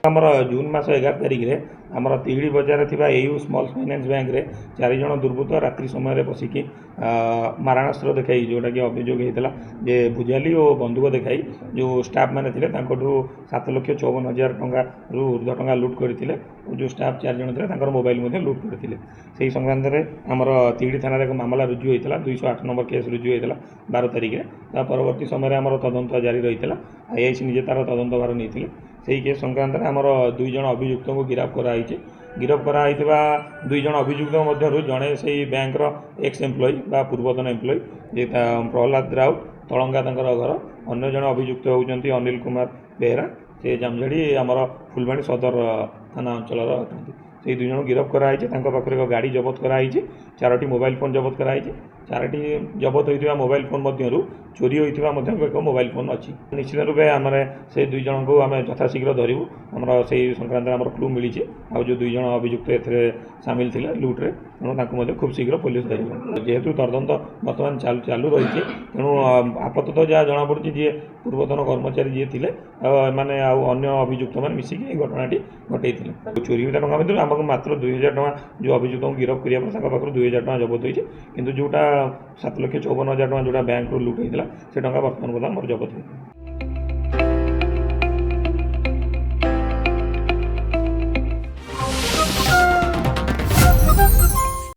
आमर जून मास 11 तारिख में आमर तिहिड़ी बजार थी एयू स्मॉल फाइनेंस बैंक रे 4 जन दुर्बृत्त रात्रि समय बसिकी मारणास्त्र देखाई जोटा कि अभियोग होता जे भुजाली और बंदूक देखाई जो स्टाफ मैंने 7,54,000 टंका रु ऊर्ध्व टंका लुट करते जो स्टाफ 4 जन थे मोबाइल लुट करते से संक्रांत में आमर तिहिड़ी थाना एक मामला रुजु होता 208 नंबर केस रुजु होता 12 तारिख में परवर्ती समय आमर तदंत जारी रही आईआईसी निजे तार तदंत भार नहीं से केस संक्रांत में आमर 2 जन अभियुक्त को गिरफ्त कराई गिरफ्त कराई 2 जन अभियुक्त मध्य जड़े से बैंक एक्स एम्प्लॉई पूर्वतन एम्प्लॉई जे प्रहलाद राउत तलंगा घर अन्य जन अभियुक्त होती अनिल कुमार बेहरा से जामझाड़ी आमर फुलबाणी सदर थाना अंचल अटंती से 2 जन गिरफ्त कराई पाखे एक गाड़ी जबत कराई 4टी मोबाइल फोन जबत कराई 4टी जबत होता मोबाइल फोन मध्य चोरी होता एक मोबाइल फोन अच्छी निश्चित रूपे आम से 2 जन को आम यथाशीघ्र धरबू आमर से संक्रांत आम क्लू मिली जो 2 जन अभियुक्त ए सामिल थे लुट्रे तेणु खूब शीघ्र पुलिस धर जेहेतु तदंत बर्तमान चालू रही तेणु आपाततः जहाँ जमापड़ी जी पूर्वतन कर्मचारी जी थे मैंने अन्य अभियुक्त मैंने मिसिकी घटनाटी घटे चोरी होता टाँग भर आमको मात्र 2,000 टका जो अभियुक्त को गिरफ्त करने पाखर 2,000 टका जबत होती किंतु जोटा 7,54,000 टका जोटा बैंक लुट होता से टका बर्तमान जबत हो।